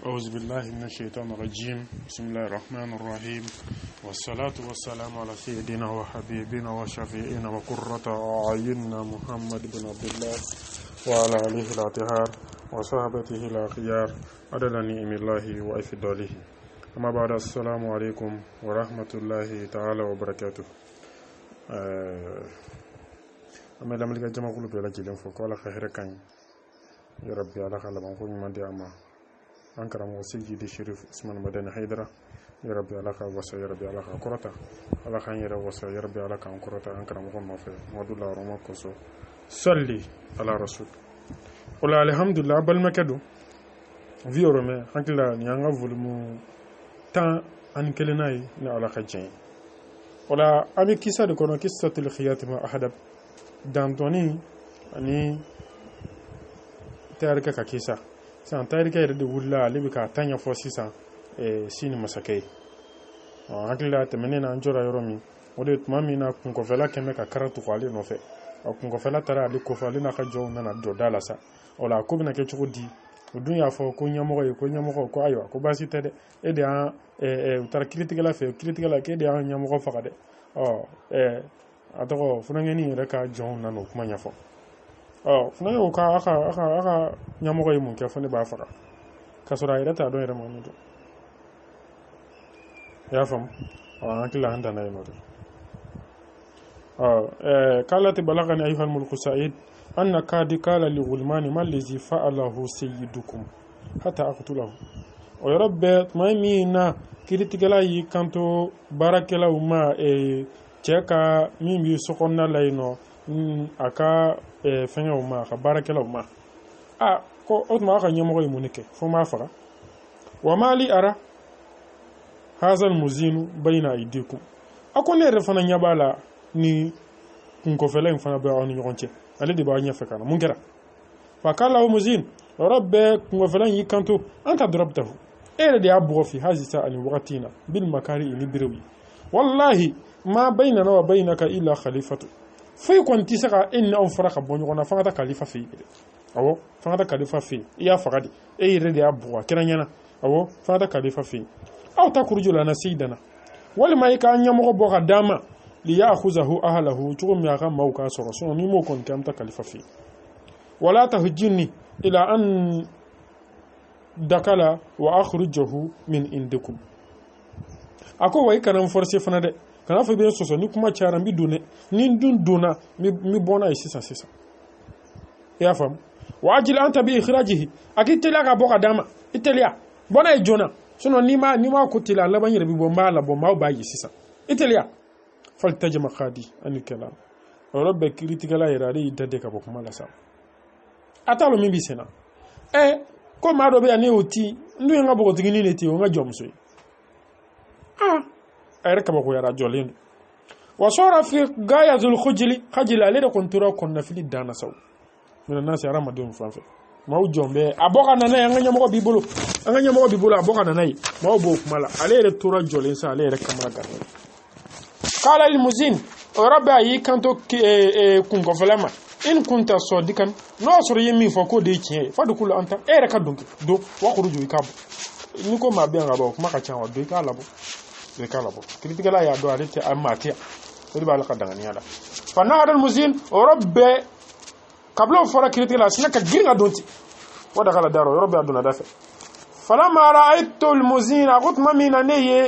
أعوذ بالله من الشيطان الرجيم بسم الله الرحمن الرحيم والصلاة والسلام على سيدنا وحبيبنا وشفيعنا وقرة أعيننا محمد بن عبد الله وعلى آله الأطهار وصحبته الأخيار عدد نعم الله وإفضاله. أما بعد، السلام عليكم ورحمة الله تعالى وبركاته. أما لما لقى جمع قلوب يلا جلين فقال خير كان يا ربي على خلق أنكم من دي أما أنكرم وسيدي الشريف اسمه مدن حيدرة يا ربي على خلق وسا يا ربي على خلق كرتا على خير وسا يا ربي على خلق كرتا أنكرم وكم مفعول ودول رما كسو صلي على رسول ولا الحمد لله بل ما كدو فيورمه هكلا نيانغا فولمو تان أن كلناي نعلى خجين ولا أبي كيسا دكونا كيسة الخيات ما أحد دانتوني أني تاريخ كيسا san tarihi yɛrɛ de wulila ale bɛ ka taa ɲɛfɔ sisan sini masakɛ ye hakili la tɛmɛnen na an jɔra yɔrɔ min o de tuma min na kunkɔfɛla kɛmɛ ka kara tugu ale nɔfɛ kunkɔfɛla taara ale kɔfɛ ale n'a ka jɔnw nana jɔ da la sa o la ko bɛna kɛ cogo di o dun y'a fɔ ko ɲɛmɔgɔ ye ko ɲɛmɔgɔ ko ayiwa ko baasi tɛ dɛ e de y'an u taara kiiritigɛla fɛ kiiritigɛla k'e de y'an ɲɛmɔgɔ faga dɛ a tɔgɔ funakɛnin yɛrɛ ka jɔnw nana o kuma ɲɛfɔ fana y'o ka aka ɲɛmɔgɔ ye mun kɛ fo ne b'a faga ka sɔrɔ a yɛrɛ t'a dɔn yɛrɛ mun don. I y'a faamu an hakili la an danna yen nɔ de k'ala te balagani ayyuhal mulku sa'id anna kadi qala li ghulmani ma allazi fa'alahu sayyidukum hatta aqtulahu o yɔrɔ bɛɛ tuma min na kiiritigɛla y'i kanto baarakɛlaw ma cɛ ka min b'i sokɔnɔna la yen nɔ a ka fɛngɛw ma a ka baarakɛlaw ma ko o tuma a ka ɲɛmɔgɔ ye mun kɛ fo m'a faga wa mali ara hazal muzinu bayna aydikum a ko ne yɛrɛ fana ɲɛ b'a la ni kunkɔfɛla in fana bɛ aw ni ɲɔgɔn cɛ ale de b'a ɲɛfɛ ka na mun kɛra fa kala o muzin yɔrɔ bɛɛ kunkɔfɛla in y'i kanto an ta darabtahu e yɛrɛ de y'a bugɔ fi hazisa ani wagati in na bil makari ini birew ye wallahi ma baynana wa baynaka illa khalifatu foyi kɔni tɛ se ka e ni anw fara ka bɔ ɲɔgɔn na f'an ka taa kalifa fɛ yen awɔ f'an ka taa kalifa fɛ yen i y'a faga de e yɛrɛ de y'a bugɔ a kɛra ɲɛna awɔ f'an ka taa kalifa fɛ yen aw ta kuruju lana sayidana walima i ka ɲɛmɔgɔ bɔ ka d'a ma li ya'khuzahu ahlahu cogo min a ka maaw k'a sɔrɔ sinon ni m'o kɔni kɛ an bɛ taa kalifa fɛ yen wala tahjinni ila an dakala wa akhrijahu min indikum a ko wa i kana n forcer fana dɛ kana fɔ i bɛ n sɔsɔ ni kuma cayara n bɛ don dɛ ni n dun donna n bɛ bɔ n'a ye sisan i y'a faamu wa ajil anta bi ikhrajihi a k'i teliya ka bɔ ka d'a ma i teliya bɔ n'a ye joona sinon n'i ma ko teliya a laban yɛrɛ bɛ bɔ n b'a labɔ maaw b'a ye sisan i teliya fali tajama kadi ani kɛla o yɔrɔ bɛɛ kiiritigɛla yɛrɛ ale y'i da de ka bɔ kuma la sa a t'a dɔn min b'i sen na ko maa dɔ bɛ yan ne y'o ti n dun ye n ka npogotiginin de ti o n ka jɔnmuso ye a yɛrɛ kabakoyara jɔlen don wa sɔra fi gayatul khujli khajila ale de kɔni tora kɔnɔnafili danna saw mina nasi hadamadenw fan fɛ maaw jɔn bɛ a bɔ ka nana ye an ka ɲɛmɔgɔ b'i bolo a bɔ ka nana ye maaw b'o kuma la ale yɛrɛ tora jɔlen sa ale yɛrɛ kamara gana kala limuzin o yɔrɔ bɛɛ a y'i kanto kunkɔfɛla ma in kunta sɔdikan n'o y'a sɔrɔ i ye min fɔ k'o de ye tiɲɛ ye fadukulu anta e yɛrɛ ka don wakuru ju i k'a bɔ ni ko maa bɛ yan ka bɔ kuma ka ca wa don i k'a labɔ kiiritigɛla y'a dɔn ale tɛ a maa tɛ yan o de b'a la ka danganiya la fa nahadal muzin o yɔrɔ bɛɛ kabila fɔra kiiritigɛla a sinna ka girin ka don ten wa daga la dara o yɔrɔ bɛɛ a donna da fɛ falamma ra'aytul muzin a ko tuma min na ne ye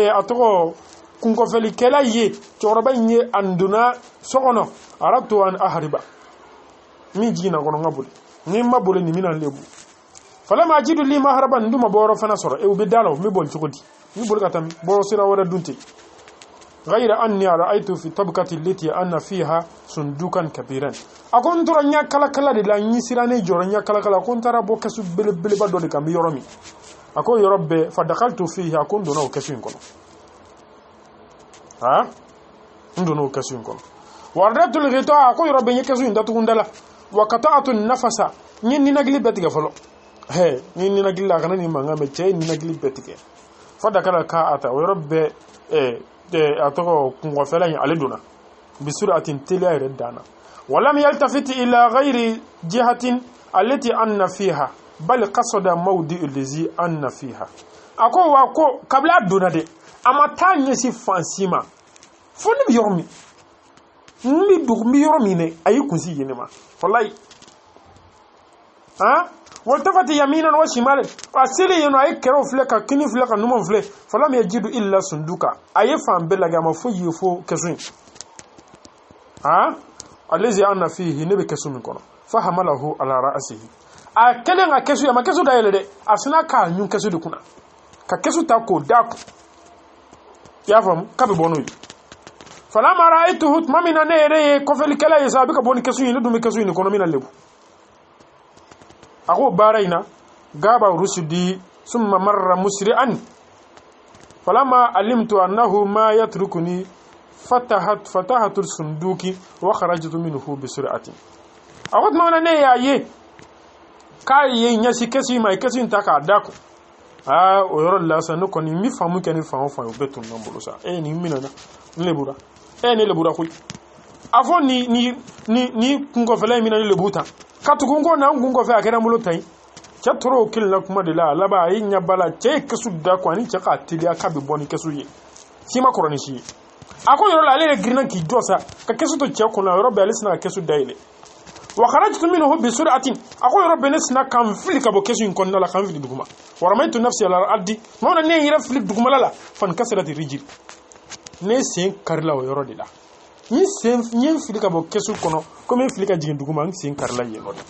a tɔgɔ kunkɔfɛlikɛla ye cɛkɔrɔba in ye a donna so kɔnɔ arabtu an ahriba min jiginna kɔnɔ n ka boli ni n ma boli nin mina n lebu falamma ajidu li mahraban n dun ma bɔ yɔrɔ fana sɔrɔ u bɛ da la u bɛ boli cogo di ni boli ka taa bɔ sira wɛrɛ dun ten ghayra anni ra'aytu fi tabqati allati anna fiha sundukan kabiran a ko n tora ɲɛ kala de la n yi sirannen jɔra ɲɛ kala ko n taara bɔ kɛsu belebeleba dɔ de kan bɛ yɔrɔ min a ko yɔrɔ bɛɛ fa dakaltu fihi a ko n donna o kɛsu in kɔnɔ n donna o kɛsu in kɔnɔ waradatul ghita a ko yɔrɔ bɛɛ n ye kɛsu in datugu n da la wa qata'tu nafasa n ye ninakili bɛɛ tigɛ fɔlɔ n ye ninakili la a kana nin mankan mɛn cɛ ye ninakili bɛɛ tigɛ fa dakala k'a ta o yɔrɔ bɛɛ a tɔgɔ kunkɔfɛla in ale donna bisuratin teliya yɛrɛ danna walam yaltafit ila ghayri jihatin allati anna fiha bal qasada mawdi'u allazi anna fiha ako wa ko kabla dona de amata nyesi fansima foni bi yormi mi dug mi yormi ne ayi kunsi yene ma wallahi ha والتفت يمينا وشمالا asili yeno ay kero fleka kini fleka numo fle falam yajidu illa sunduka ayefam belaga ma fo yefo kesun ha allazi anna fihi nabi kesun kono fahamalahu ala ra'sihi a kelenga kesu ya makesu da yele de asina ka nyun kesu de kuna ka kesu ta ko dak ya fam kabe bonu falama ra'aytuhu mamina nere ko fel kala yasabi ka boni kesu ni dum kesu ni kono mina lebu أقول بارينا غاب رشدي ثم مر مسرعا فلما علمت أنه ما يتركني فتحت الصندوق وخرجت منه بسرعة أقول ما أنا نيا كاي ينسي كسي ما يكسي انتاكا داكو ويرى الله سنكوني مفهمو كان يفهمو بيتون نمبروسا ني مينانا نلبورا نلبورا خوي أفو ni kungo fele mina lebuta katugungo na ngungo fe akera mulutai chatro killa kuma de la laba yinya bala che kesu da kwani chaka tilia kabe boni kesu yi sima koroni shi ako yoro la le grina ki josa ka kesu to che ko na yoro be alisna kesu daile wa kharajtu minhu bi sur'atin ako yoro be nesna kam fili ka bo kesu in konna la kam fili duguma wa ramaytu nafsi ala ardi mawna ne yira fili duguma la fan kasrati rijil ne sen karla wa yoro de la ni sen nyen fili ka bo kesu kono comme fili ka jigin duguma ngi sen karla yeno de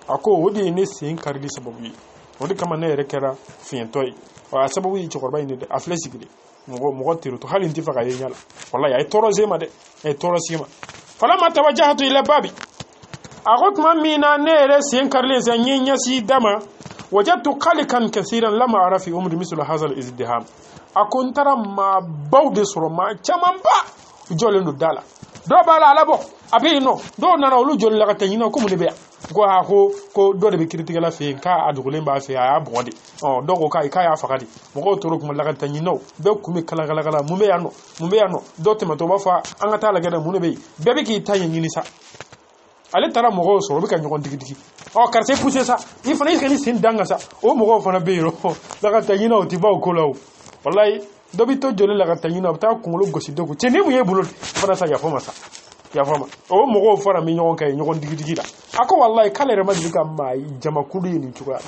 ako wodi ne sen karli sababu yi wodi kama ne rekera fientoy wa sababu yi chokorba ni de aflesi gide mo tiru to halin tifaka yenyala wallahi ay toro zema de ay toro sima falama tawajjahtu ila babi akot mamina ne re sen karli sen nyenya si dama wajadtu qalikan kaseeran lama ara fi umri mislu hadha al-izdiham akon tara ma bawde soro ma chamamba jole no dala do bala alabo abi no do nana olu jole la tanyina ko mun be ko ha ko do de be critique la fe ka adugule ba fe aya bodi do ko kai ya fakadi mo ko toro ko la tanyina be ku me kala mu be yano do te mato ba fa an ga tala gada mun be be ki tanya nyini sa ale tara mo ko so be ka nyokon digi quartier pousser ça il fallait que ni sin danga sa o mo ko fana be ro la tanyina o ti ba ko lawo wallahi dobito jole la tanyina ta kungolo gosi dogo tene mu yebulo fana sa ya foma o mo ko fara mi nyokon kay nyokon digi da ako wallahi kala re madika mai jama kudu ni tuka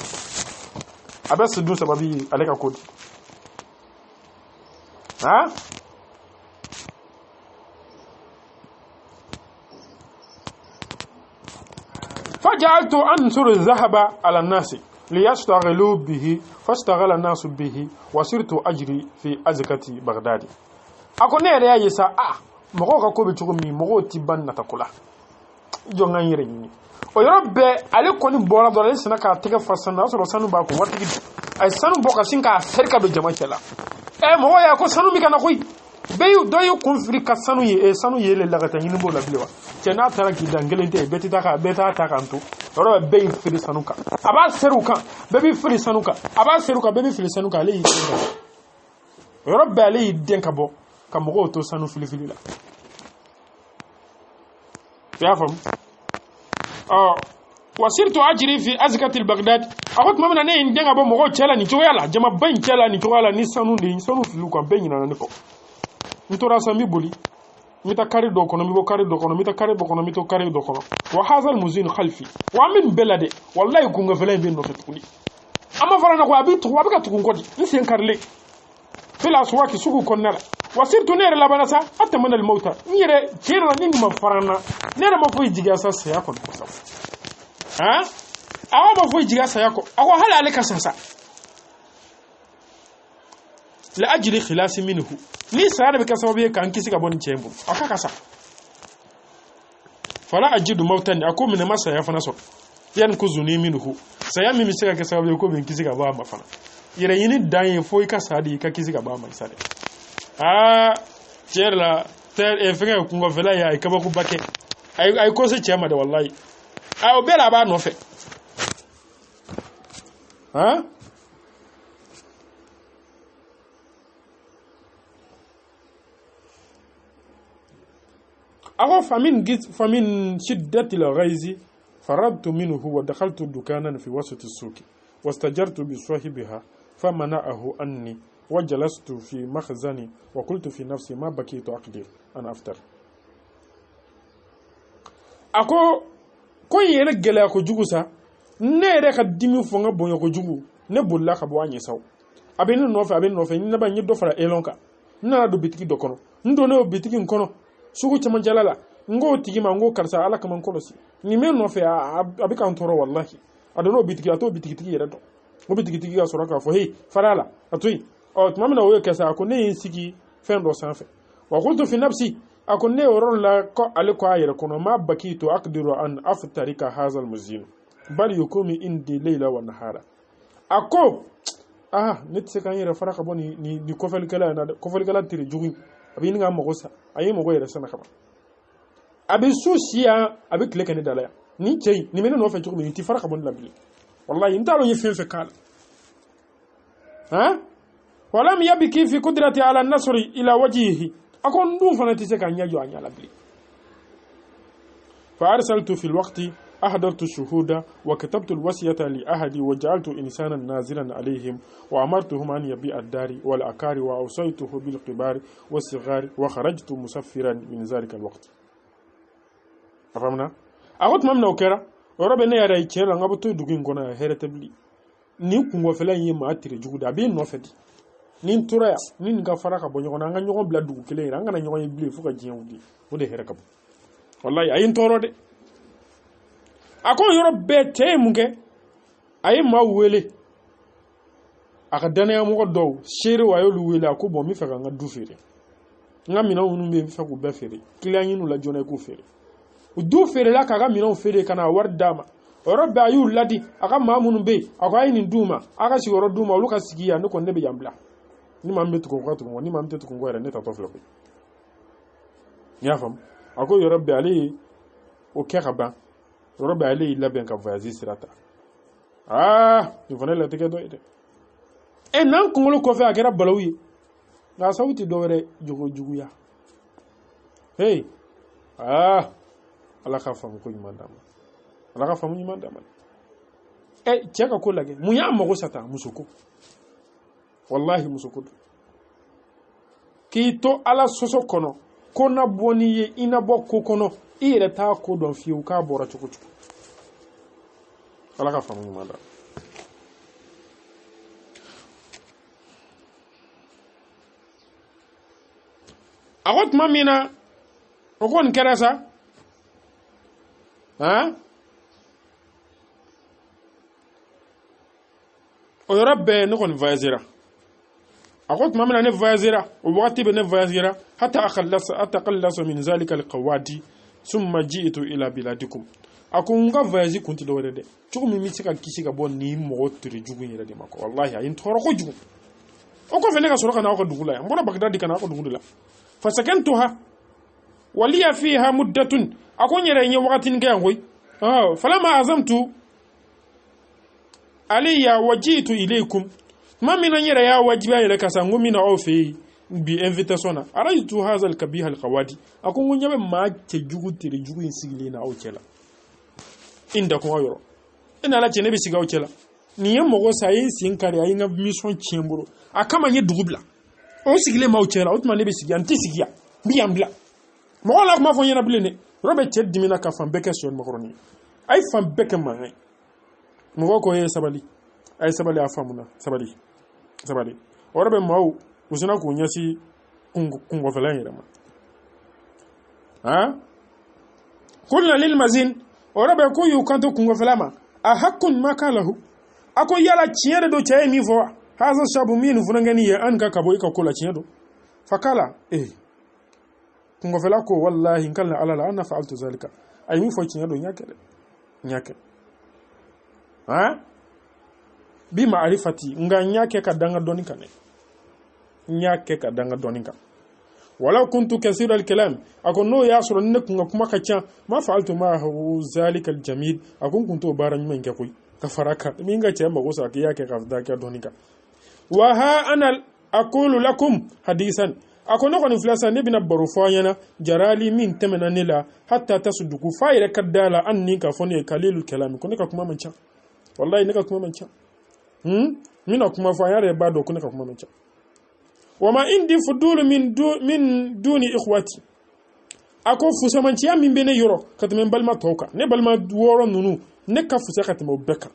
abas du sababi aleka kodi ha فجعلت أنثر الذهب على الناس ليشتغلوا به فاشتغل الناس به وصرت أجري في أزكة بغداد أكون يا يسا مغو كوبي تشومي مغو تبان نتاكولا جونغان يريني ويرب علي كوني بولا دولا سنا كا تيغا فاسنا سو سانو باكو واتيغي اي سانو بوكا سينكا سيركا دو جماعه لا مغو يا كو سانو مي كانا كوي beyu doyu konfri ka sanu ye sanu ye le lagata nyini bo la bilewa tena tara ki dangelente beti taka beta takanto ro beyu firi sanuka aba seruka bebi firi sanuka aba seruka bebi firi sanuka le yi ro be le yi denka bo ka mo to sanu fili la ya fam wasirtu ajri fi azkati al-baghdad akot mamna ne ndenga bo mo chela ni choyala jama ban chela ni choyala ni sanu de sanu filu ko ben na ko ntora sami boli mita kari do kono mi bo kari do kono mita kari do kono mito kari do kono wa hadha almuzin khalfi wa min belade wallahi kunga fele be no fetuli ama farana ko abitu wa bika tukun kodi nsen karle fela suwaki sugu konnala wasirtu nere labanasa hatta min almauta nire cira nindi ma farana nere ma foy jiga sa ya ko ha awa ma foy jiga sa ya ko awa hala alika sasa la ajli khilasi minhu ni sara bika sababu kan kisi ka boni chembu akaka sa fala ajidu mautan akum min masa ya fana so yan kuzuni minhu saya mimi sika ka sababu ko ben kisi ka ba ma fana yire yini dan foi ka sadi ka kisi ka ba ma sade cerla ter e fenga ku ngo vela ya ka ba ku bake ay ko se chema de wallahi o bela ba no fe أو فمن شدة الغيظ فررت منه ودخلت دكانا في وسط السوق واستجرت بصاحبها فمنعه عني وجلست في مخزني وقلت في نفسي ما بكيت أقدر أن أفتر أكو كوي يرجع أكو جوسا نيرك الدم فونا بونيكو جوو نبولا كبواني سو أبين نوفي نبى نيدو فلا إلونكا نادو بيتكي دوكونو ندو نو بيتكي نكونو سوكو تمانجالا ngo tigima ngo karsa ala kaman kolosi ni men no fe abika ntoro wallahi adono bitiki ato bitiki yere do ngo bitiki ga soraka fo hey farala atui o tumamina wo kesa ko ne sigi fendo sanfe wa qultu fi nafsi akon ne oron la ko ale ko ayere kono ma bakitu aqdiru an aftarika hazal muzin bal yukumi indi layla wa nahara ako nitse kan yere faraka boni ni kofel kala tiri jugu abin nga mo gosa ayi mo go yere sana kaba abi susiya abi kile kan dala ni cey ni mena no fa jugu ni ti faraka bon la bi wallahi ntalo ni fe kala ولم يبكي في قدرتي على النصر إلى وجهه أكون دون فنتيسك أن يجو أن يلبلي فأرسلت في الوقت أحضرت الشهود وكتبت الوصية لأهدي وجعلت إنسانا نازلا عليهم وأمرتهم أن يبيع الدار والأكار وأوصيته بالقبار والصغار وخرجت مسفرا من ذلك الوقت أفهمنا؟ أقول ممنا وكرا وربنا يرى يكيرا نغبطو دوغين كونا هيرتبلي ni kungo fela yi ma atire jugu da be no fedi ni turaya ni nga faraka bo nyona nga nyogon bla dugu kile nga na nyogon ibli fuka jiewdi o de heraka bo wallahi ayin toro de akon yoro bete munge ayi ma wele aka dana mo do shiri wayo lu wele akubo mi feka nga du fere nga mina unu be feka ku be fere kile anyinu la jona ku fere u du fere la kaga mina fere kana war dama Orobe ayu ladi aka mamunu be aka ayini duma aka sigoro duma uluka sigia nuko nebe yambla ni mambe tukongo tukongo ni mambe tukongo era neta toflo ko yafam ako yorobe ali o kekaba yorobe ali laben ka voyager sirata ni vonela teke do ide nan kongolo ko fe akera balawi na sawti do were jugu ya hey ala ka fam ko mandam alaka famu nyima dama cheka ko lage munya mago sata musuko wallahi musuko kito ala soso kono kona boni ye ina bokko kono ire ta ko don fiu ka bora chukuchu alaka famu nyima dama awot mamina okon kerasa ويربى نكون فازرة أقول ما من أنا فازرة ووقتي بنا فازرة حتى أتقلص من ذلك القوادي ثم جئت إلى بلادكم أكون فازي كنت لورده شو ميمسك كيسك بون نيم موتري جوين يردي ماكو والله أين توركو جو أكون فينك سورك أنا أقول دغلا أمبارح بغداد كنا أقول دغلا فسكنتها ولي فيها مدة أكون يرى وقت نجاوي فلما عزمت علي وجيت إليكم ما من يرى يا واجبا إلى كسانغو من أوفي بإنفيتاسونا أرأيت هذا الكبير القوادي أكون نجم ما تجوع تريجوا إنسيلينا أو كلا عندكم أيرو إن على تنبي سيجاو كلا نيم مغو ساين سينكاري أينا ميسون تشيمبرو أكما يدغبلا أو سيجلي ما أو كلا أو تمانبي سيجي أنتي سيجيا بيامبلا ما هو لك ما فينا بليني روبرت تيد دمينا كفان بكسيون مكروني أي فان بكمان Mwako ye sabali ay sabali afamuna sabali orabe maw usina ko nyasi kungo falan yirama kulna lil mazin orabe ko yu kanto kungo falama ahakun makalahu ako yala chiere do chaye mi fo haza shabu minu funangani ye an ka kabo ika kula chiere do fakala kungo fala ko wallahi kala ala ana fa'altu zalika ay mi fo chiere do nyake bi ma'rifati nga nyake ka danga donika ne nyake ka danga donika wala kuntu kaseera al-kalam akon no yasru nek nga kuma ka cha ma fa'altu ma hu zalika al-jamil akon kuntu baran men ke koy ka faraka mi nga ce ma gosa ka yake ka da ka donika wa ha ana aqulu lakum hadisan ako no ko ni flasa ne bina baro fo yana jarali min temena nila hatta tasduku fayra kadala anni ka foni kalilul kalam ko ne ka kuma mancha wallahi ne ka kuma mancha mina kuma fo yare ba do ko ne ka kuma mancha wama indi fudul min duni ikhwati ako fusamanci ya min bene yoro katmen balma toka ne balma woro nunu ne ka fusa katmo beka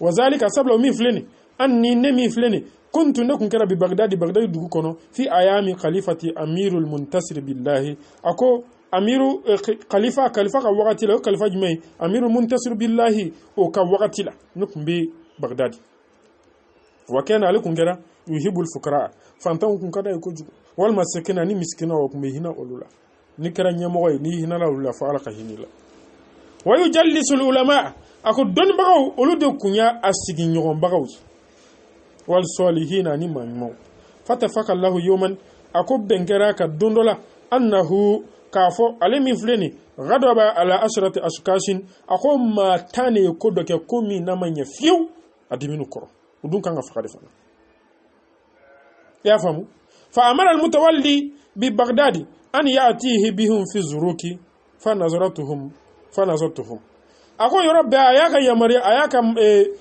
wazalika sabla mi fleni anni ne mi fleni kuntu nakun kara bi bagdad dugu kono fi ayami khalifati amirul muntasir billahi ako amiru khalifa ka wakati la khalifa jumay amirul muntasir billahi o ka wakati la nakun bi bagdad wa kana alaikum kara yuhibul fuqara fantan kun kada ko jugo wal masakina ni miskina wa kuma hina ulula ni kara nyamoy ni hina la ulula fa alaka hinila wa yujallisul ulama ako don bagaw ulude kunya asigi nyogon bagaw wal salihina ni manmo fatafaka Allah yawman ako bengera ka dondola annahu kafo alimi fleni gadaba ala ashrati ashkashin ako ma tane ko doke komi na manya fiu adiminu koro udun kan afakade fana ya famu fa amara al mutawalli bi baghdadi an yatihi bihum fi zuruki fa nazaratuhum ako yorobe ayaka yamari ayaka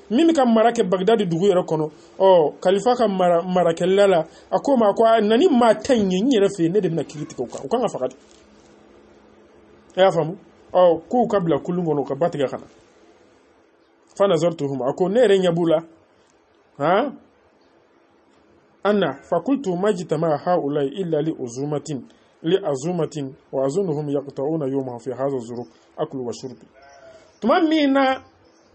mimi kam marake bagdadi dugu yoro kono o khalifa kam marake lala ako ma ko nani ma tanye nyere fe ne de na kiriti ko kan ga fakati ya famu o ku kabla kulungono ka batiga kana fa nazartuhum ako ne re nyabula ha anna fakultu majtama haula illa li azumatin wa azunuhum yaqta'una yawma fi hadha zuruk aklu wa shurbi tuma mina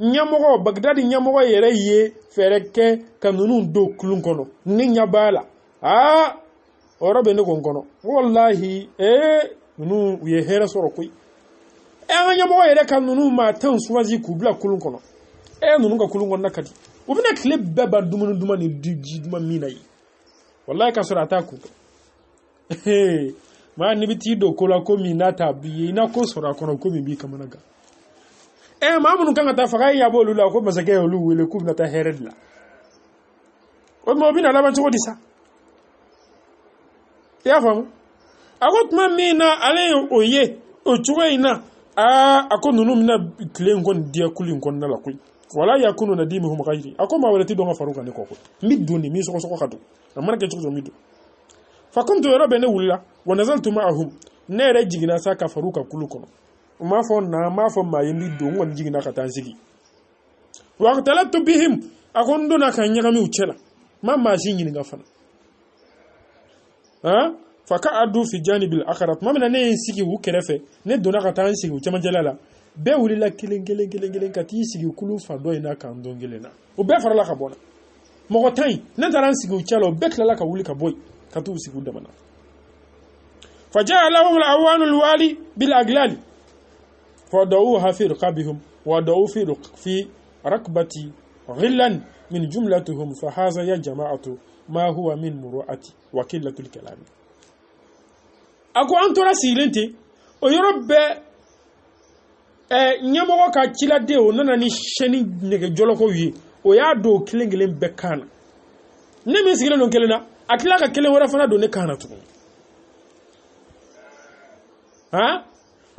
nyamogo bagdadi nyamogo yere ye fereke kanunu do kulun kono ni nyabala orobe ne gonkono wallahi nunu ye hera soro koy nyamogo yere kanunu ma tan suwaji kubla kulun kono nunu ka kulun kono nakati ubina kleb baba dumunu ni diji duma mina yi wallahi ka sura ta ku ma ni biti do kola ko mina tabi ina ko sura kono ko mi bi kamanaga mamun kan ta faga ya bolu la ko masake yolu wele ku na ta heredla o mo bina la ban to disa ya famu agot ma mina ale oye o chuwe ina akonunu mina klen gon dia kulin kon na la kuy wala yakunu nadimuhum ghayri akoma walati do faruka ne koko miduni mi soko khadu amana ke chuzo midu fakuntu rabbe ne wulla wa nazaltu ma'ahum ne re jigina saka faruka kulukono ma fo ma yindi do ngon jigina ka tansigi wa qatalatu bihim akonduna kan nyagami uchela ma shingi nga fana faka adu fi janibil akharat mamna ne sigi wukerefe ne dona ka tansigi uchama jalala be wulila kilengelen kati sigi kulu fa do ina kan dongelena o be farala ka bona mo tay nan taran sigi uchelo bekla ka wuli ka boy katu sigi udamana fajaa lahum al-awan al-wali bil aglali فدعوها في رقابهم ودعوا في ركبتي غلا من جملتهم فهذا يا جماعة ما هو من مروءتي وكلة الكلام أكو أنتو رسيلنتي ويرب نيامو كا تشيلا ديو نانا ني شني نيغي جولوكو وي ويا دو كلينغلين بكانا نمي سيغلا نون كلنا اكلا كا كلين ورا فنا دو نكانا تو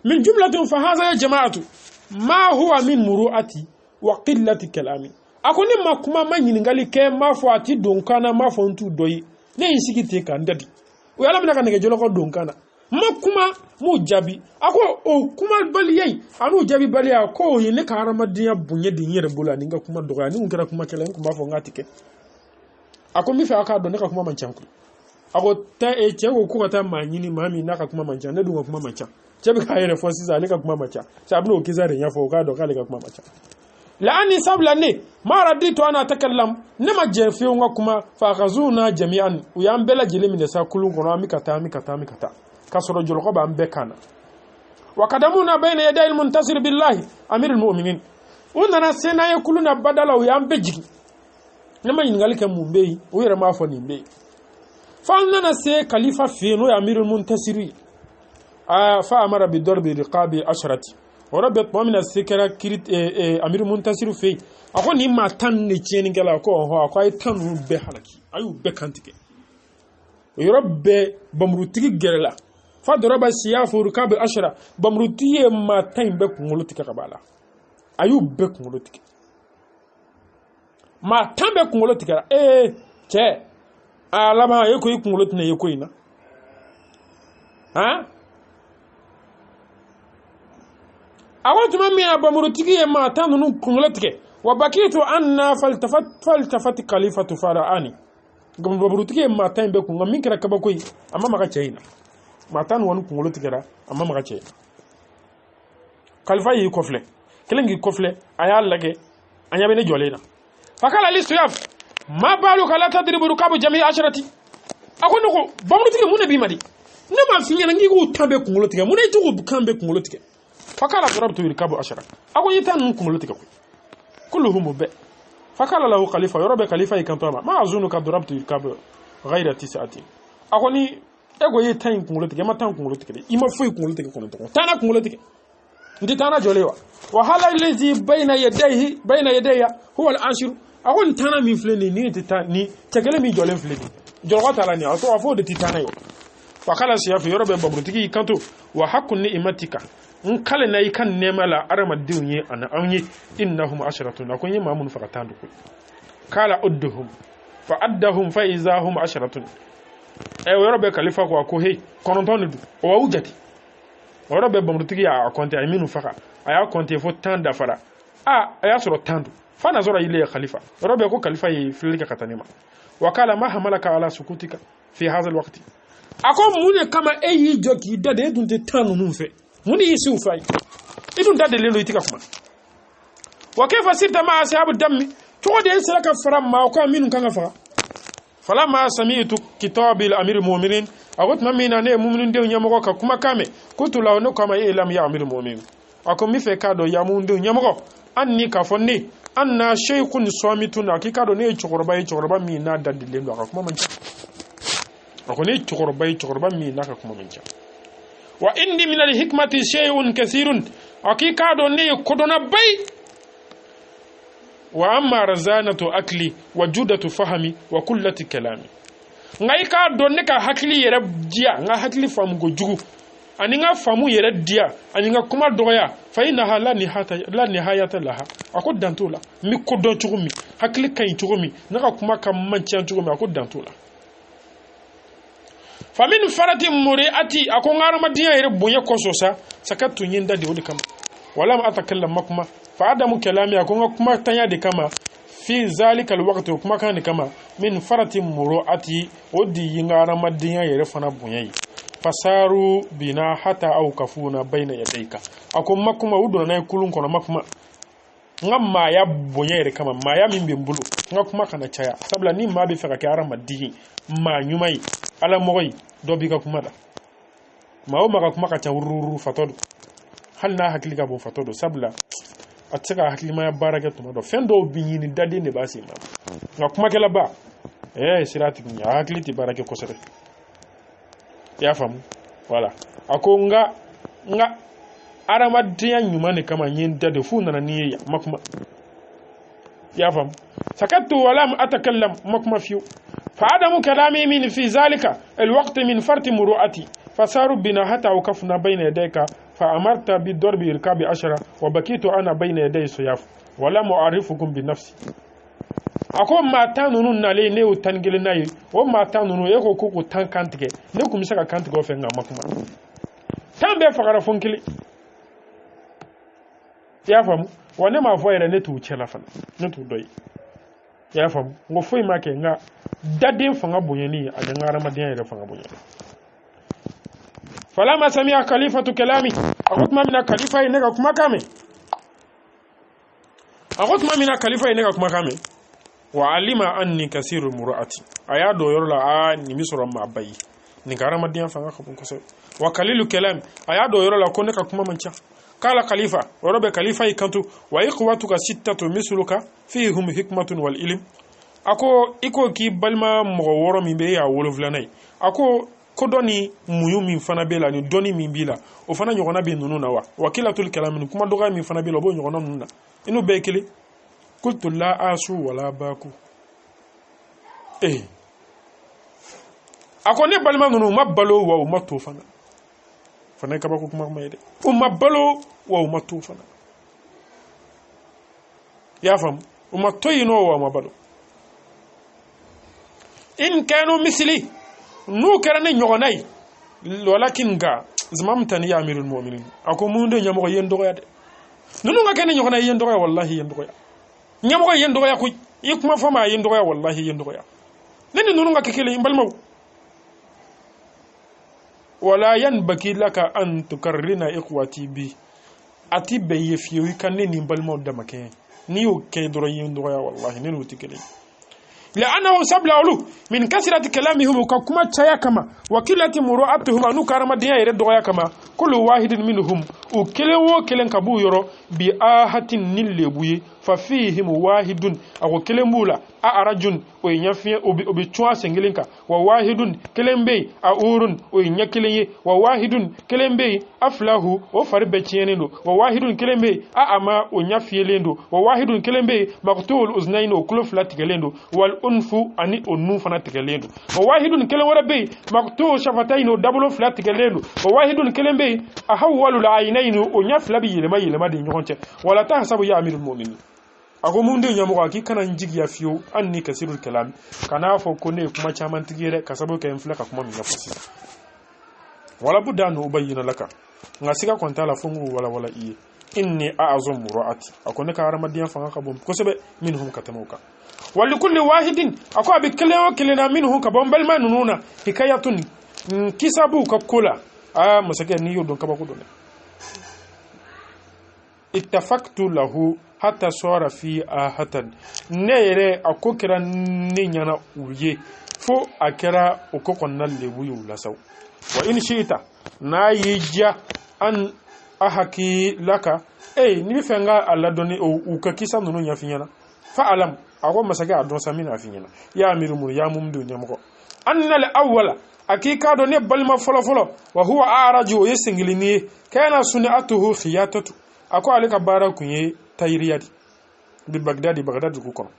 من جملة فهذا يا جماعة ما هو من مروءتي وقلة كلامي أكوني ما كما ما ينغالي كي ما فواتي دونكانا ما فونتو دوي نيسيكي تيكا ندادي ويالا منaka nige joloko donkana ma kuma mu jabi ako o kuma baliyai anu jabi baliya ko yene karama dinya bunye dinyere bola ninga kuma doga ni ngara kuma kelen kuma fo ngatike ako mi fa aka do naka kuma manchanku ako ta chego ko ta manyini mami naka kuma manchan ne dunga kuma manchan chebe ka yere fo siza leka kuma macha sabno okizare nya fo ka do ka leka kuma macha laani sabla ne mara dito ana takallam ne ma jefi nga kuma fa khazuna jami'an uyambela jilimi ne sa kulun kono mikata kasoro jolko ba ambekana wakadamuna bayna yaday almuntasir billahi amir almu'minin unana sena yakuluna badala uyambejigi ne ma yingalika mumbeyi uyere ma fo ni mbeyi fa nana se khalifa fino ya amir almuntasiri fa amara bi darbi riqabi ashrati وربط مؤمن السكرة كريت أمير منتصر في أكو نيم تان نيجين كلا أكو هو أكو أي تان بحالك أيو بكانتك يربي بمرتكي جرلا فضرب السياف ركاب الأشرة بمرتكي ما تين بك مولتك قبالا أيوب بك مولتك ما تين بك مولتك تي alama yeko yikungulo tine yeko ina ha awatu mami abamurutiki ya matanu nu kungulotike wabakitu anna faltafat khalifatu faraani gambamurutiki ya matan be kunga minkira kabakoi amma maka chaina matan wonu kungulotike ra amma maka chaina khalifa yi kofle kelengi kofle aya lage anya bene jolena fakala listu yaf ma baluka la tadribu rukabu jami asharati akono ko bamurutike muna bi madi nema finyana ngi ko tambe kungulotike muna itugo kambe kungulotike fakala darabtu rukabu ashara ako yitan kungulotike ko kulluhum be fakala lahu khalifa yorobe khalifa ikantoma ma azunuka darabtu rukabu ghayra tisati akoni ego yitan kungulotike matan kungulotike ima foi kungulotike kono to tana kungulotike ndi tana jolewa wa hala allazi bayna yadayya huwa al-ashir akon tana mi fleni ni titani tekele mi jolen fleni jolwa tala ni aso afo de titana yo fakala siyafu yorobe babrutiki kanto wa haqqun ni'matika nkale na ikan nemala arama diunye ana anye innahum asharatun akonye mamun fakatandu ko kala udduhum fa addahum fa izahum asharatun yorobe khalifa ko he kononton du o wujati yorobe babrutiki ya akonte aminu faka aya konte fo tanda fara aya soro tandu fana zora ile khalifa yorobe ko khalifa yi filika katanima wakala ma hamalaka ala sukutika fi hadha alwaqti akon mune kama eyi joki dade dunte tanu nufe muni yisi ufai idun dade lelo itika kuma wa kayfa sirta ma ashabu dammi to de siraka faram ma ko minu kanga fa falamma sami'tu kitab al-amir al-mu'minin agot mamina ne mu'minin de nyamoko ka kuma kame kutu law no kama ilam ya amir al-mu'minin akon mi fe kado ya mu de nyamoko anni ka fonni anna shaykhun samitun akika do ne chogorba mi na dade lelo ka kuma manci akoni chogorba mi na ka kuma manci wa indi min al-hikmati shay'un kathirun akika do ne kodona bay wa amma razanatu akli wa judatu fahmi wa kullati kalami ngai ka do ne ka hakili yere dia nga hakili famu go jugu ani nga famu yere dia ani nga kuma doya fa inna la nihayata laha akod dantula mi kodon chugumi hakili kan chugumi naka kuma kam manchian chugumi akod dantula famin farati muriati akongara madiya yere boye kososa sakatu nyinda de wodi kama wala ma atakallam makuma fa adamu kalami akonga kuma tanya de kama fi zalika alwaqt kuma kan kama min farati muriati wodi yingara madiya yere fana boye fasaru bina hata au kafuna baina yadayka akon makuma wudo na kulun kono makuma ngamma ya boye yere kama ma ya min bembulu ngakuma kana chaya sabla ni ma be faka kara madihi ma nyumai ala moy do bi ka kuma da ma o maka kuma ka tawruru fatodo halna hakili ka bo fatodo sabla atsaka hakili ma ya baraka to do fendo bi ni dade ne basi ma ngakuma kala ba sirati ni hakili ti baraka ko sere ya famu wala ako nga arama diya nyuma ne kama yin dade fu na ni ya makuma ya famu sakattu wala atakallam makuma fiu فعدم كلامي من في ذلك الوقت من فرط مروءتي فصاروا بنا حتى وقفنا بين يديك فأمرت بالضرب إركاب عشرة وبكيت أنا بين يدي سياف ولم أعرفكم بنفسي أكون ما تانونو نالي نيو تنجل ناي وما تانونو يكو كوكو تان كانتك نيكو مساكا كانتك وفنغا مكما تان بي فقرا فنكلي يا فهم ونما فويرا نتو تشلافن نتو دوي ya famu ngo foi make nga dadin fanga bonyani a dan ramadiyan ya fanga bonyani falama sami'a khalifatu kalami akutma mina khalifa ne ga kuma kame wa alima anni kasirul mura'ati aya do yorla ni misro ma bayi ni ga ramadiyan fanga ko ko wa kalilu kalam aya do yorla ko ne ka kuma mancha kala khalifa warabe khalifa ikantu wa ikhwatuka sittatu misluka fihum hikmatun wal ilm ako iko ki balma mo woro mi be ya woloflanai ako ko doni muyu min fana bela ni doni min bila o fana nyogona be nunu na wa wakilatul kalam kuma doga min fana bela bo nyogona nunu inu be kili qultu la asu wala baku ako ne balima nunu mabalo wa umatu fana fana ka ba ko kuma mai de umabalo wa umatu fana ya fam umatu yino wa mabalo in kanu misli nu karane nyogonay walakin ga zamam tan ya amirul mu'minin ako munde nyamo yendo ya de nunu nga kene nyogona yendo ya wallahi yendo ya nyamo yendo ya ku yikuma fama yendo ya wallahi yendo ya nene nunu nga kekele imbalmaw wala yanbaki laka an tukarrina ikhwati bi ati be yefiwi kanne ni imbalmaw damake ni o ke doro yendo ya wallahi nene utikele لأنه سبلغ من كثرة كلامهم كما تشايا كما وكلة مروءتهم أنو كارما ديا يرد كما كل واحد منهم وكلو كلن كبو يرو بآهة نلبوي ففيهم واحد أو كلن مولا أرجون وينفي وبتشوا سنجلينكا وواحد كلن بي أورون وينكلن وواحد كلن بي أفله وفربتينو وواحد كلن بي أما ونفي لندو وواحد كلن بي مقتول أذنين وكل فلات كلندو والأنفو أني أنو فنات كلندو وواحد كلن وربي مقتول شفتين دبل فلات كلندو وواحد كلن بي أحول العينين ونفل بي لما دي نيونته ولا تحسب يا أمير المؤمنين ako munde nyamugo aki kana njigi ya fiyo anni kasirul kalam kana fo kone kuma chaman tigire kasabo ka inflaka kuma minya fosi wala budda no ubayyana laka ngasika kontala fungu wala iye inni a'zum ru'ati akone ka ramadiyan fanga ka bom kosobe minhum katamuka wal kulli wahidin ako abi kalewo kilina minhum ka bombal manununa hikayatun kisabu ka kula musake ni yodon ka ba ko don ittafaqtu lahu hatta sora fi ahatan nere akokira ninyana uye fo akira okokonnal lebuyu lasaw wa in shiita na yija an ahaki laka ni fenga alla doni o ukakisa nunu nyafinyana fa alam ako masaga adon samina afinyana ya amiru ya mumdu nyamko annal awwala akika do ne balma folo wa huwa araju yesingilini kana sunatuhu khiyatatu ako alika bara kunye tayriyati bi bagdad ku kono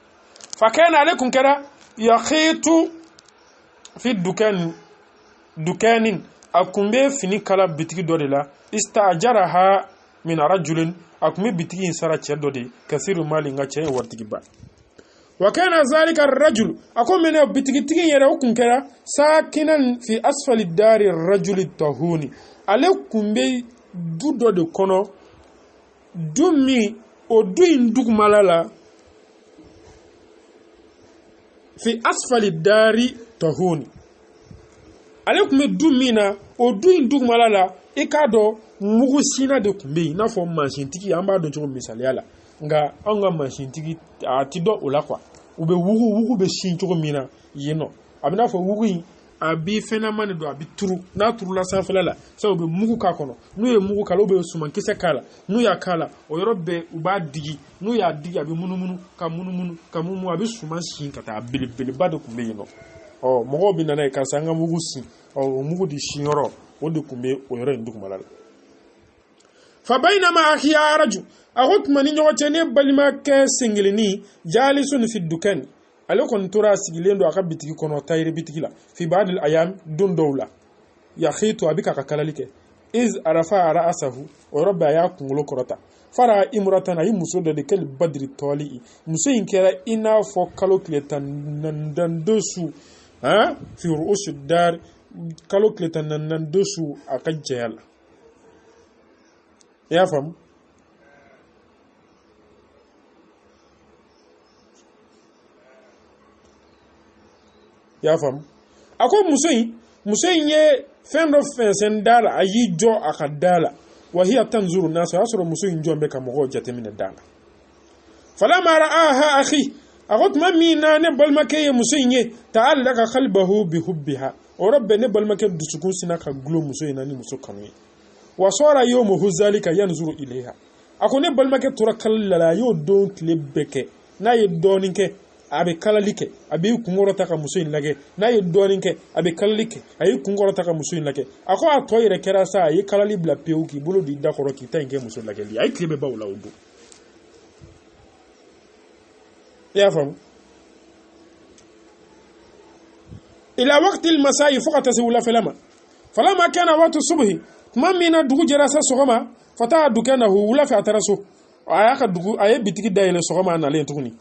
fa kana alaikum kada yakhitu fi dukanin akumbe fini kala bitigi dode la istajaraha min rajulin akumbe bitigi sara che dode kasiru mali nga che wartigi ba wa kana zalika ar-rajul akumene bitigi tigi yere hukun kada sakinan fi asfali dari ar-rajuli tahuni alaikumbe du dode kono dumi oduin dugmalala fi asfali dari tahuni alekume dumina oduin dugmalala ikado mugu sina de kumbe na fo machine tiki amba do jogo misali ala nga anga machine tiki atido ulakwa ube wugu be shin jogo mina yeno abina fo wugu abi phénomène do abi turu na turu la sanfela la so be mugu ka kono nu ye mugu kala be suman kise kala nu ya kala o yorobe uba digi nu ya digi abi munumunu ka mumu abi suman shin kata abilibili bado kumbe yino mogo bi nana ka sanga mugu sin mugu di shinyoro o de kumbe o yoro ndu kumalala fa bainama akhiya araju agot mani nyote ne balima ke singilini jalisun fi dukan alekon tura sigilendo aka bitiki kono tayre bitiki la fi ba'd al-ayam dun dawla ya khitu abika kakalike iz arafa ra'sahu wa rabba ya kungulo korota fara imratan ay musodo de kel badri toli muso inkera ina fo kalokletan nan dosu fi ru'us dar kalokletan nan dosu akajjal ya fam ako musoyin ye fendo fensen dala ayi jo akadala wa hiya tanzuru nasu asro musoyin jo mbeka mogo jatemina dala falama ra'aha akhi agot mamina ne balmake ye musoyin ye ta'allaka qalbahu bi hubbiha o rabbe ne balmake dusukun sinaka glo musoyin nani musokanu wa sara yawmuhu zalika yanzuru ilayha ako ne balmake tura kallala yo don klebeke na ye doninke abe kalalike abe kungoro taka musoyin lage na ye doninke abe kalalike ayi kungoro taka musoyin lage ako atoyire kera sa ayi kalali bla peuki bulu di dakoro ki tanke musoyin lage li ayi klebe bawla udu ya fam إلى وقت المساء فقط سولا فلما كان وقت الصبح ما من دغ جراسة سغما فتا دكانه ولا في أترسو أياك دغ أي بتيجي دايل سغما أنا لين تغني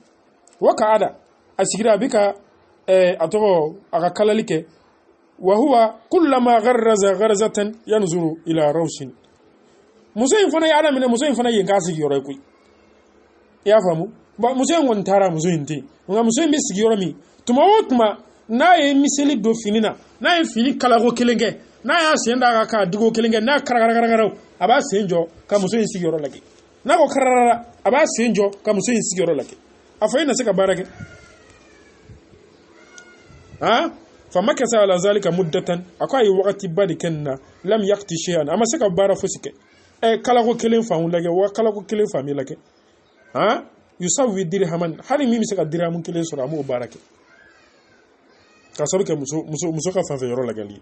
وكعادة أسيرا بك أتوه أكاللك وهو كلما غرز غرزة ينظر إلى روش مسوين فنا يعلم من مسوين فنا ينكاسي يوريكوي يا فهمو مسوين وانتارا مسوين تي مسوين بس يورمي تما na ye miseli do finina na ye fini kalago kelenge na ya senda ka dugo kelenge na karagaragaragaro aba senjo ka muso yin sigiro lagi na ko karara aba senjo ka muso yin sigiro lagi afaina seka barake ha famakasa ala zalika muddatan akwai wakati badi kenna lam yaqti shay'an ama seka bara fusike kalago kelen fa hun lagi wa kalago kelen fa mi lagi ha yusawi dirhaman hali mimi seka dirhamun kelen sura mu barake kasabuke muso ka fanfe yoro lagali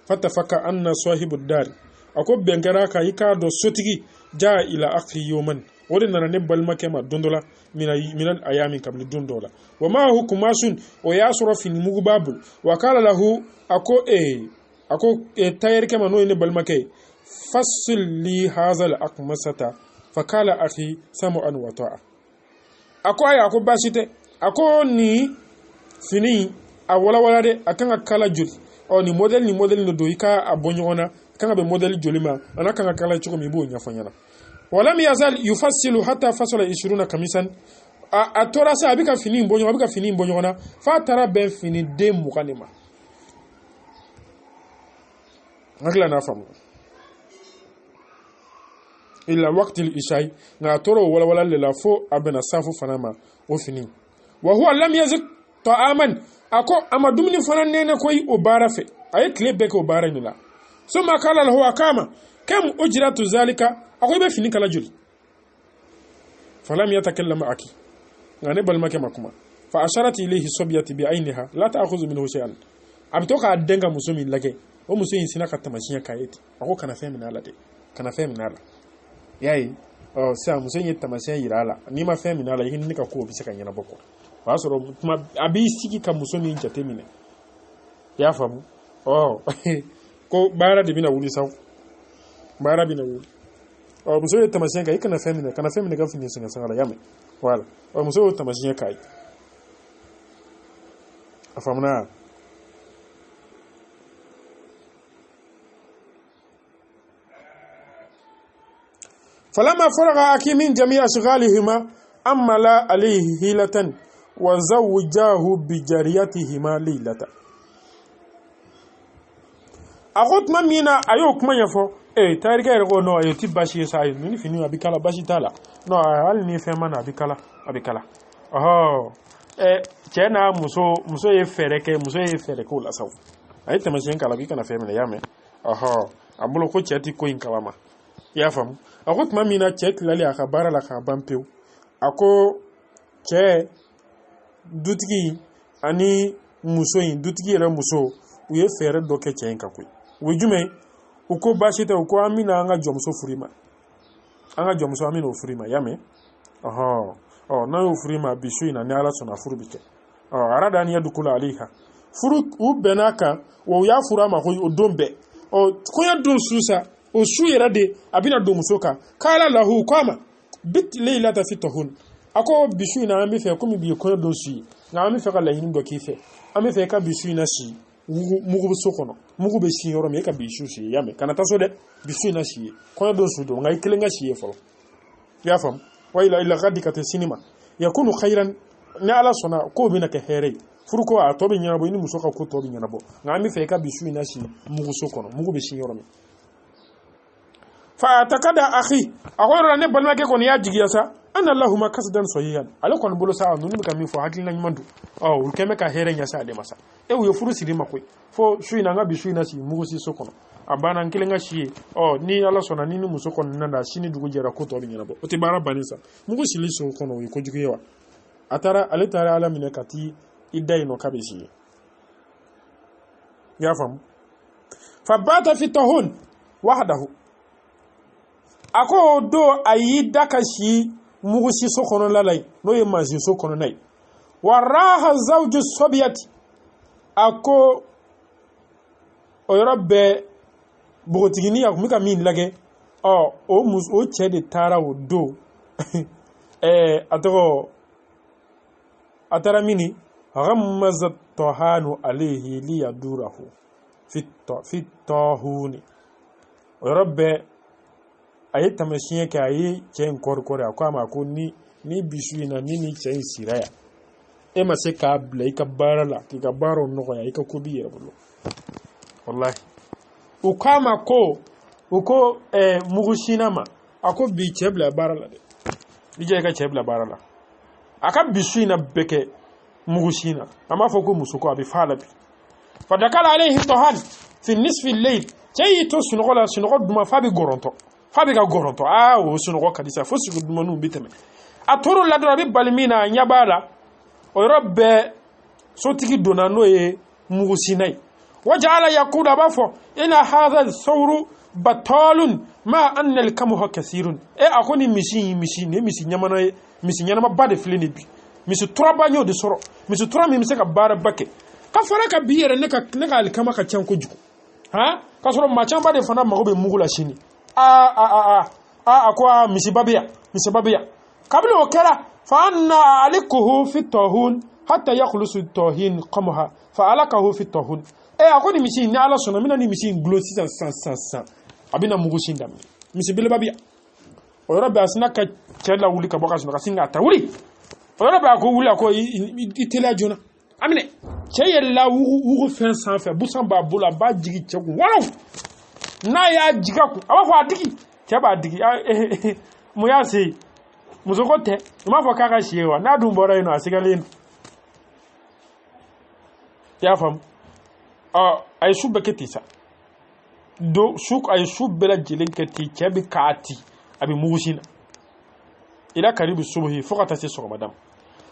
fatafaka anna sahibud dar ako bengara ka yika do sotigi ja ila akhi yoman wodi nana ne balmake ma dondola minal ayami kabli dondola wama hukumasun o yasura fi mugu babul wa kala lahu ako tayar kema no ne balmake fasil li hazal akmasata fakala akhi samu an wata'a ako ay ako basite ako ni fini a wala de akanga kala joli o ni model no do ika abonyona kanga be model joli ma ana kanga kala chuko mi bo nyafanyana wala mi yazal yufassilu hatta fasala 20 kamisan a tora sa abika fini mbonyona fa tara ben fini de mukanima ngakla na famu illa waqti al-isha na toro wala la fo abena safu fanama o fini wa huwa lam yazik ta'aman ako ama dumni fana nene koy o barafe ay klebe ko barani la suma kala lahu akama kam ujratu zalika ako be fini kala juli falam yatakallam aki ngane balmake makuma fa asharat ilayhi sabyati bi ayniha la ta'khudhu minhu shay'an abitoka adenga musumi lake o musuyin sina katamashiya kayeti ako kana femina la de kana femina la yayi o sa musuyin tamashiya yirala ni ma femina la yin nika ko bi saka yana boko wasoro abi siki ka musoni njate mine ya famu ko bara de bina wuli saw bara bina wuli o muso tamasien ka ikana femine ka fini singa sangala yame wala o muso tamasien ka afamna falama faraga akimin jami'a shughalihima amma la alayhi hilatan وزوجاه بجاريتهما ليلة أقول ما مينا أيوك ما يفو تاريخ يقول نو أيو تباشي ساي ني فيني أبيكالا باشي تالا نو هل ني فهمان أبيكالا تينا مسو يفرك ولا سو أي تمشين كلا بيكنا فهمنا يامه أبلو كو تشاتي كوين كلاما يافهم أقول ما مينا تشات لالي أخبار لا خبام بيو أكو تشات dutigi ani muso yin dutigi yɛrɛ muso u ye fɛɛrɛ dɔ kɛ cɛ in kan koyi o jumɛn u ko baasi tɛ u ko an bɛna an ka jɔnmuso furu ma an ka jɔnmuso an bɛna o furu ma y'a mɛn n'an y'o furu ma bi su in na ni ala sɔnna furu bi kɛ arada ni yadukula aliha furu u bɛn'a kan wa u y'a furu a ma ko o don bɛɛ kɔɲɔ don su sa o su yɛrɛ de a bɛna don muso kan k'ala lahu ko a ma bit leilata fi tahun ako bisu ina ambi fe komi bi kono do si na ambi fe ka la yin do ki fe ambi fe ka bisu ina si mugu so kono mugu be si yoro me ka bisu si yame kana taso de bisu ina si kono do su do ngai kelenga si fo ya fam wa ila gadika te sinima yakunu khairan ni ala sona ko bi na ke here furuko a to bi nyana bo ni muso ka ko to bi nyana bo na ambi fe ka bisu ina si mugu so kono mugu be si yoro me fa takada akhi akwara ne balma ke kono ya jigiya sa ana allahumma kasdan sahihan alakon bolo sa nunu ka mi fo hakilina nyumandu o keme ka here nya sa de masa e wo furu siri makwe fo shuina nga bi shuina si mugo si sokono abana nkilenga shi ni ala sona ni muso kono nanda shini dugu jera ko to bi nyana bo o te bara banisa mugo si li so kono wi ko jugiyewa atara alitara ala mine kati idai no kabisi ya fam fabata fi tahun wahdahu ako do ayida kashi mugu si so kono lalai no ye manzi so kono nay waraha zawju sabiyati ako o yɔrɔ bɛɛ bogotigini a kun bɛ ka min lajɛ o cɛ de taara o don a tɔgɔ a taara mini ghammaza tahanu alayhi liyadurahu fi tahuni o yɔrɔ bɛɛ a ye tamasiyɛn kɛ a ye cɛ in kɔrikɔri a ko a ma ko ni bisu in na ni cɛ in sira yan e ma se k'a bila i ka baara la k'i ka baaraw nɔgɔya i ka ko b'i yɛrɛ bolo wallahi u k'a ma ko u ko mugusina ma a ko bi cɛ bila baara la dɛ i jɛ i ka cɛ bila baara la a ka bisu in na bɛɛ kɛ mugusina a m'a fɔ ko muso ko a bɛ fa la bi fadakala alayhi tahan fi nisfi al-layl cɛ y'i to sunɔgɔ la sunɔgɔ duma fa bɛ gɔrɔntɔ fa bɛ ka gɔrɔntɔ o sunɔgɔ ka di sa fo sugu dumaniw bɛ tɛmɛ a tor'o la dɔrɔn a bɛ bali min na a ɲɛ b'a la o yɔrɔ bɛɛ sotigi donna n'o ye mugusina ye waja'ala yaqulu a b'a fɔ ina hadha al-thawru batalun ma anna al-kamuha kathirun a ko ni misi ɲamana ye misi ɲanama ba de filɛ nin bi misi turaba y'o de sɔrɔ misi tura min bɛ se ka baara ba kɛ ka fara ka bi yɛrɛ ne ka alikama ka ca kojugu ka sɔrɔ maa caman de fana mago bɛ mugu la sini a ko misi ba bɛ yan kabini o kɛra fa anna alikuhu fi tahun hatta yakhlusu tahin qamha fa alakahu fi tahun a ko ni misi ni ala sɔnna mina ni misi in gulo sisan san a bɛna mugu sin daminɛ misi beleba bɛ yan o yɔrɔ bɛ a sina ka cɛ la wuli ka bɔ ka sunɔgɔ ka sin k'a ta wuli o yɔrɔ bɛ a ko wuli a ko i teliya joona a minɛ cɛ yɛlɛla wugu fɛn sanfɛ busan b'a bolo a b'a jigi cɛ kun walaw n'a y'a jigin a kun a b'a fɔ a digi cɛ b'a digi mun y'a se muso ko tɛ i m'a fɔ k'a ka si ye wa n'a dun bɔra yen nɔ a sigalen i y'a faamu a ye su bɛɛ kɛ ten sa a ye su bɛɛ lajɛlen kɛ ten cɛ bɛ k'a ti a bɛ mugusi na ila karibu subuhi fo ka taa se sɔgɔmada ma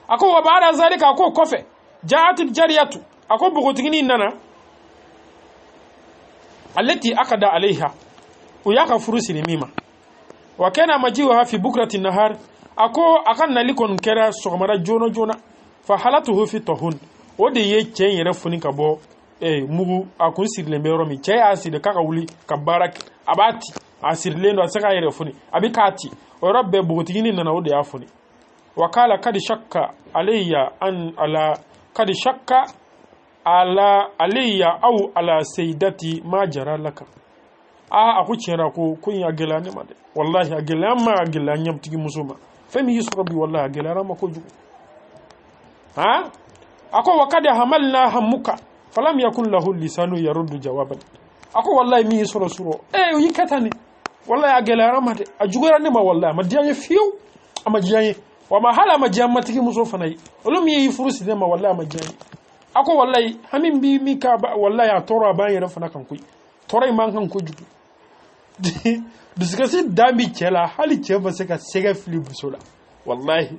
a ko wa ba'da zalika a ko kɔfɛ ja'atil jariyatu a ko bogotigini nana allati akada alayha u y'a ka furu siri min ma wa kana maji'uha fi bukrati nahar a ko a ka nali kɔni kɛra sɔgɔmada joona fa halatuhu fi tahun o de ye cɛ in yɛrɛ foni ka bɔ mugu a kun sirilen bɛ yɔrɔ min cɛ y'a siri k'a ka wuli ka baara kɛ a b'a ti a sirilen don a se k'a yɛrɛ foni a bɛ k'a ti o yɔrɔ bɛɛ bogotigini nana o de y'a foni wa kala kadi shakka alayya aw ala sayyidati ma jara laka a ko tiɲɛna ko in a gɛlɛya ne ma dɛ wallahi a gɛlɛya ma a gɛlɛya ɲɛtigi muso ma fɛn min y'i sɔrɔ bi wallahi a gɛlɛyara ma kojugu a ko wa kadi hamalna hammuka falam yakun lahu lisanu yaruddu jawaban a ko wallahi min y'i sɔrɔ suro o y'i kɛ tan ne wallahi a gɛlɛyara ma dɛ a juguyara ne ma wallahi a ma diya n ye fiyewu a ma diya n ye wa ma hala ma diya matigi muso fana ye olu min y'i furu siri ne ma wallahi a ma diya n ye a ko wallahi hami bi min ka wallahi a tɔɔrɔ a b'an yɛrɛ fana kan koyi tɔɔrɔ in b'an kan kojugu dusukasi da bi cɛ la hali cɛ ma se ka sɛgɛ fili muso la wallahi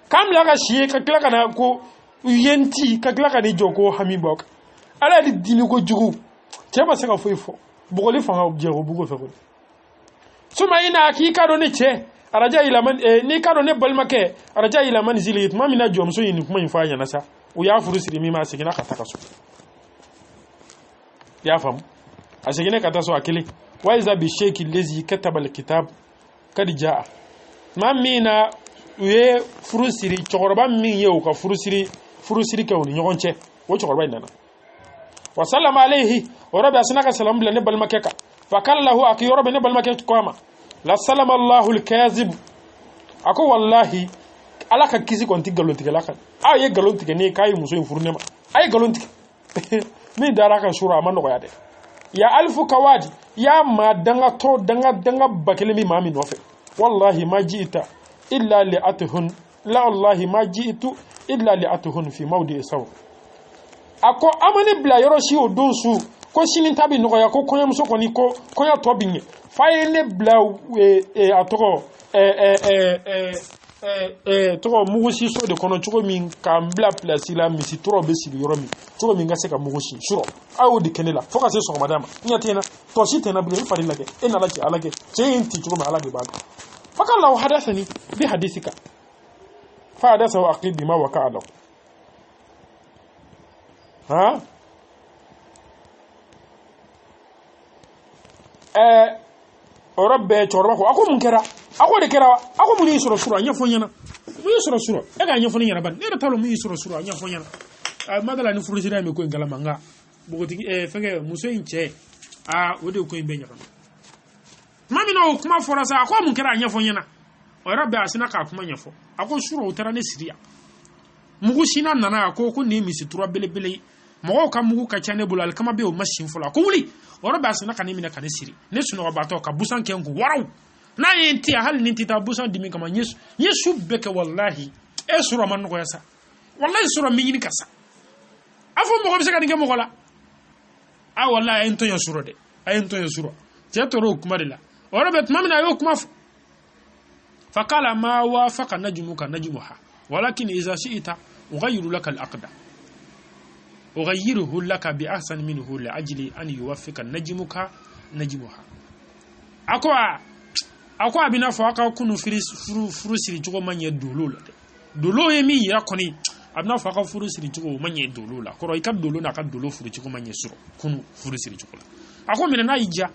k'an bila ka si ye ka tila ka na ko yenti ka tila ka n'i jɔ ko hami bɔ kan ala yɛrɛ dimi kojugu cɛ ma se ka foyi fɔ bugɔli fanga jɛ o bugo fɛ koyi suma ina k'i ka dɔn ne cɛ araja ilaman n'i ka dɔn ne balimakɛ araja ilaman zili tuma min na jɔmuso ye nin kuma in fɔ a ɲɛna sa u y'a furu siri min ma a seginna ka taa ka so i y'a faamu a seginna ka taa so a kelen wa iza bi sheikh lezi kataba alkitab kad jaa tuma min na u ye furu siri cɛkɔrɔba min ye u ka furu siri kɛ u ni ɲɔgɔn cɛ o cɛkɔrɔba in nana wa sallama alayhi o yɔrɔ bɛ a sina ka salamu bila ne balimakɛ kan fa kala lahu a k'i yɔrɔ bɛ ne balimakɛ ko a ma la salama allahu alkazib a ko wallahi ala ka kisi kɔni tɛ nkalon tigɛla kan aw ye nkalon tigɛ ne ye k'a ye muso in furu ne ma a ye nkalon tigɛ min dara kan sura a ma nɔgɔya dɛ ya alifu kawadi ya maa danga ba kelen bi maa min nɔfɛ wallahi ma ji'ita illa li atuhun la wallahi ma ji'tu illa li atuhun fi mawdi saw a ko a ma ne bila yɔrɔ si o don su ko sini ta bi nɔgɔya ko kɔɲɔmuso kɔni ko kɔɲɔ tɔ bi ɲɛ fa ye ne bila a tɔgɔ tɔgɔ mugusi so de kɔnɔ cogo min k'an bila pilasi la misi tɔrɔ bɛ sigi yɔrɔ min cogo min ka se ka mugusi surɔ a y'o de kɛ ne la fo ka se sɔgɔmada ma n ɲɛ tɛ n na tɔ si tɛ n na bilen n fari lajɛ e nana cɛ ala kɛ cɛ in ti cogo min ala de b'a dɔn fa ka law hadathani bi hadisika fa hadathahu aqib bima waqa'a lahu Rabbe chorba ko ako mun kera ako de kera ako mun yisoro sura nya fonyana mun yisoro sura e ga nya fonyana ban ne talo mun yisoro sura nya fonyana madala ni furu sira me ko ngala manga bogoti fenge muso inche wode ko imbe nya mami no kuma forasa ako mun kera nya fonyana o Rabbe asina ka kuma nya fo ako sura utara ne siria mugu sina nana ko ni misi tura belebele mo ka mugu ka chane bulal kama be o machine fola ko wuli o Rabbe asina ka ni mina ka ne siri ne suno ba to ka busan kengu waraw na yenti hal ninti ta busan dimi kama yesu beke wallahi e sura man ko yasa wallahi sura mi ni kasa afo mo ko bisa ka dinga mo kola wallahi ento ya sura de ento ya sura jetoro kuma de la o Rabbe mamina yo kuma فقال ما وافق نجمك نجمها ولكن إذا شئت أغير لك الأقدى أغيره لك بأحسن منه لأجل أن يوافق نجمك نجمها أكوا بنا فاقا كنو فرسري جوغو من يدولو دولو يمي يكوني أبنا فاقا فرسري جوغو من يدولو لا كورو يكاد دولو نكاد دولو فرسري جوغو من يسرو كنو فرسري جوغو لا أكوا من نايجا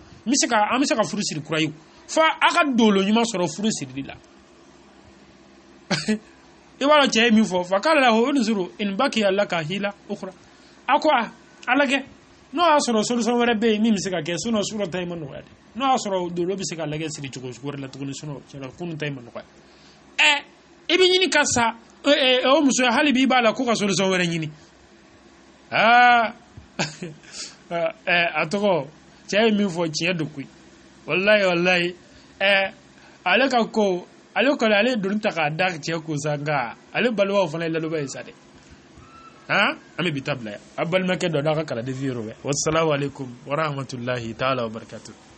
أمسكا فرسري كرايو fa aka dolo nyuma soro furu sirri la iwala che mi fo fa kala ho nzuru in baki allaka hila ukhra akwa alage no asoro solution wara be mi misika ke suno suro tayma no wade no asoro dolo bisika lage siri chuko sura la tukuni suno chala kunu tayma no kwa ibi nyini kasa o muso hali bi bala ko ka solution wara nyini atoko che mi fo che dokui wallahi ale ka ko ale ko ale dun ta ka dak je ko sanga ale balwa fana la lo bay sade ami bitabla abal make do da ka kala de viro wassalamu alaikum wa rahmatullahi ta'ala wa barakatuh